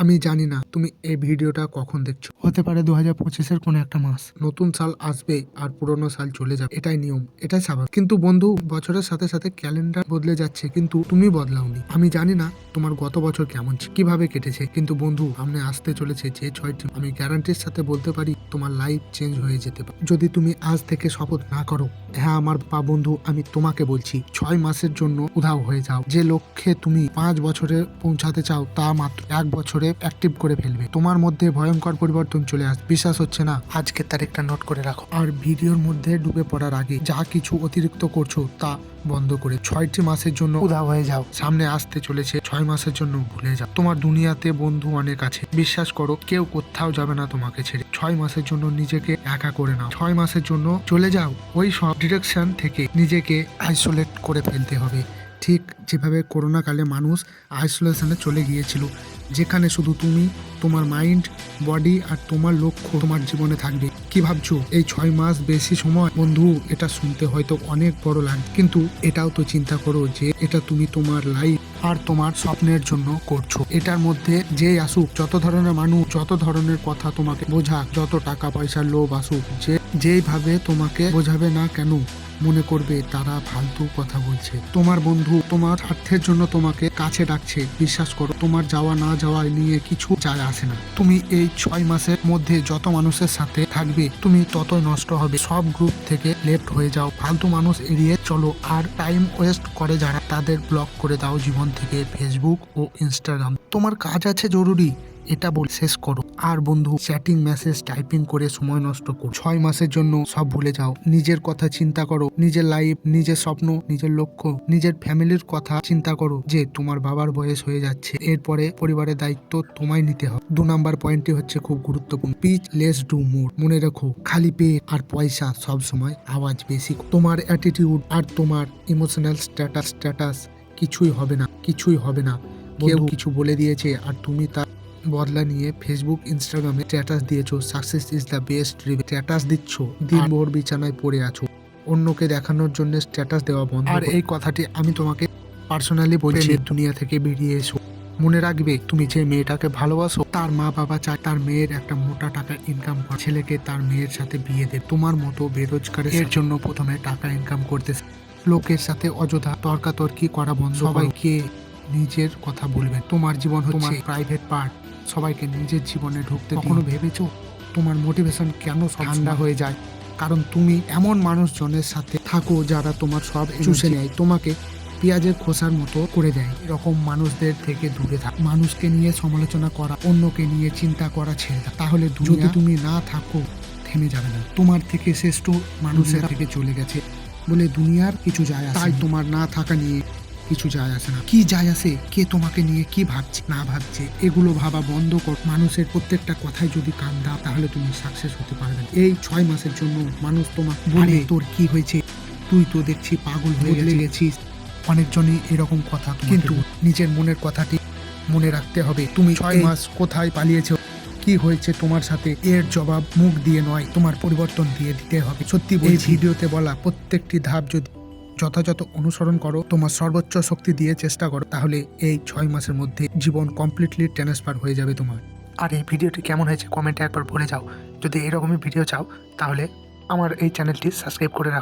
আমি জানি না তুমি এই ভিডিওটা কখন দেখছো, হতে পারে 2025-এর কোনো একটা মাস। নতুন সাল আসবে আর পুরনো সাল চলে যাবে, এটাই নিয়ম, এটাই স্বাভাবিক। কিন্তু বন্ধু, বছরের সাথে সাথে ক্যালেন্ডার বদলে যাচ্ছে, কিন্তু তুমি বদলাওনি। আমি জানি না তোমার গত বছর কেমন কিভাবে কেটেছে, কিন্তু বন্ধু সামনে আসতে চলেছে যে 6টি, আমি গ্যারান্টির সাথে বলতে পারি তোমার লাইফ চেঞ্জ হয়ে যেতে পারে যদি তুমি আজ থেকে শপথ না করো। হ্যাঁ আমার বন্ধু, আমি তোমাকে বলছি 6 মাসের জন্য উধাও হয়ে যাও। যে লক্ষ্যে তুমি 5 বছরে পৌঁছাতে চাও তা মাত্র 1 বছরে অ্যাক্টিভ করে ফেলবে। তোমার মধ্যে ভয়ঙ্কর পরিবর্তন চলে আসবে। বিশ্বাস হচ্ছে না? আজকের তারিখটা নোট করে রাখো, আর ভিডিওর মধ্যে ডুবে পড়ার আগে যা কিছু অতিরিক্ত করছো তা বন্ধ করে 6টি মাসের জন্য উধাও হয়ে যাও। সামনে আসতে চলেছে 6 মাসের জন্য ভুলে যাও। তোমার দুনিয়াতে বন্ধু অনেক আছে, বিশ্বাস করো কেউ কোথাও যাবে না তোমাকে ছেড়ে। 6 মাসের জন্য নিজেকে একা করে নাও। 6 মাসের জন্য চলে যাও ওই সব ডিরেকশন থেকে, নিজেকে আইসোলেট করে ফেলতে হবে। ঠিক যেভাবে করোনা কালে মানুষ আইসোলেশনে চলে গিয়েছিল, যেখানে শুধু তুমি, তোমার মাইন্ড, বডি আর তোমার লক্ষ্য তোমার জীবনে থাকবে। কি ভাবছো এই 6 মাস বেশি সময়? বন্ধু, এটা শুনতে হয়তো অনেক বড় লাগে, কিন্তু এটাও তো চিন্তা করো যে এটা তুমি তোমার লাইফ আর তোমার স্বপ্নের জন্য করছো। এটার মধ্যে যেই আসুক, যত ধরনের মানুষ, যত ধরনের কথা তোমাকে বোঝাক, যত টাকা পয়সার লোভ আসুক, যেইভাবে তোমাকে বোঝাবে না কেন, মনে করবে তারা ফালতু কথা বলছে। তোমার বন্ধু তোমার স্বার্থের জন্য তোমাকে কাছে ডাকছে। বিশ্বাস করো, তোমার যাওয়া না যাওয়া নিয়ে কিছু যায় আসে না। তুমি এই 6 মাসের মধ্যে যত মানুষের সাথে থাকবে তুমি ততই নষ্ট হবে। সব গ্রুপ থেকে লেফট হয়ে যাও, ফালতু মানুষ এড়িয়ে চলো, আর টাইম ওয়েস্ট করে যারা তাদের ব্লক করে দাও জীবন থেকে, ফেসবুক ও ইনস্টাগ্রাম। তোমার কাজ আছে জরুরি, এটা বল শেষ করো। আর বন্ধু, চ্যাটিং, মেসেজ, টাইপিং করে সময় নষ্ট করো। 6 মাসের জন্য সব ভুলে যাও। নিজের কথা চিন্তা করো, নিজের লাইফ, নিজের স্বপ্ন, নিজের লক্ষ্য, নিজের ফ্যামিলির কথা চিন্তা করো। যে তোমার বাবার বয়স হয়ে যাচ্ছে, এরপরে পরিবারের দায়িত্ব তোমায় নিতে হবে। 2 নাম্বার পয়েন্টটি হচ্ছে খুব গুরুত্বপূর্ণ, পিচ লেস ডু মোর। মনে রাখো, খালি পেট আর পয়সা সব সময় আওয়াজ বেশি। তোমার অ্যাটিটিউড আর তোমার ইমোশনাল স্ট্যাটাস কিছুই হবে না, কিছুই হবে না। কেউ কিছু বলে দিয়েছে আর তুমি তা বদলা নিয়ে ফেসবুক, ইনস্টাগ্রামে স্ট্যাটাস দিয়েছো, success is the best revenge. Status দিচ্ছ, দিনভর বিছানায় পড়ে আছো। অন্যকে দেখানোর জন্য স্ট্যাটাস দেওয়া বন্ধ। আর এই কথাটি আমি তোমাকে পার্সোনালি বলছি, দুনিয়া থেকে বেরিয়ে এসো। মনে রাখবে, তুমি যে মেয়েটাকে ভালোবাসো তার মা বাবা চায় তার মেয়ের একটা মোটা টাকা ইনকাম করে ছেলেকে তার মেয়ের সাথে বিয়ে দেবে। তোমার মতো বেরোজগারের এর জন্য প্রথমে টাকা ইনকাম করতে লোকের সাথে অযথা তর্কাতর্কি করা বন্ধ। সবাইকে নিজের কথা বলবেন। তোমার জীবন হচ্ছে প্রাইভেট পার্ট, সবাইকে নিজের জীবনে ঢুকতে। কখনো ভেবেছো তোমার মোটিভেশন কেন ঠান্ডা হয়ে যায়? কারণ তুমি এমন মানুষজনের সাথে থাকো যারা তোমার সব চুষে নেয়, তোমাকে পেঁয়াজের খোসার মতো করে দেয়। এরকম মানুষদের থেকে দূরে থাক। মানুষকে নিয়ে সমালোচনা করা, অন্যকে নিয়ে চিন্তা করা ছেড়ে দাও, তাহলে যদি তুমি না থাকো থেমে যাবে না। তোমার থেকে শ্রেষ্ঠ মানুষের থেকে চলে গেছে বলে দুনিয়ার কিছু যায় আসে না। তাই তোমার না থাকা নিয়ে কিছু যায় আসে না। কি যায় আসে কে তোমাকে নিয়ে কি ভাবছে না ভাবছে, এগুলো ভাবা বন্ধ কর। মানুষের প্রত্যেকটা কথায় যদি কান দাও তাহলে তুমি সাকসেস হতে পারবে। এই 6 মাসের জন্য মানুষ তোমাকে বলে তোর কি হয়েছে, তুই তো দেখছি পাগল হয়ে গেছিস। অনেকজনই এরকম কথা, কিন্তু নিজের মনের কথাটি মনে রাখতে হবে। তুমি 6 মাস কোথায় পালিয়েছো, কি হয়েছে তোমার সাথে, এর জবাব মুখ দিয়ে নয়, তোমার পরিবর্তন দিয়ে দিতে হবে। সত্যি এই ভিডিওতে বলা প্রত্যেকটি ধাপ যদি যথাযথ অনুসরণ করো, তোমার সর্বোচ্চ শক্তি দিয়ে চেষ্টা করো, তাহলে এই 6 মাসের মধ্যে জীবন কমপ্লিটলি ট্রান্সফার হয়ে যাবে তোমার। আর এই ভিডিওটি কেমন হয়েছে কমেন্টে একবার বলে যাও। যদি এরকমই ভিডিও চাও তাহলে আমার এই চ্যানেলটি সাবস্ক্রাইব করে রাখো।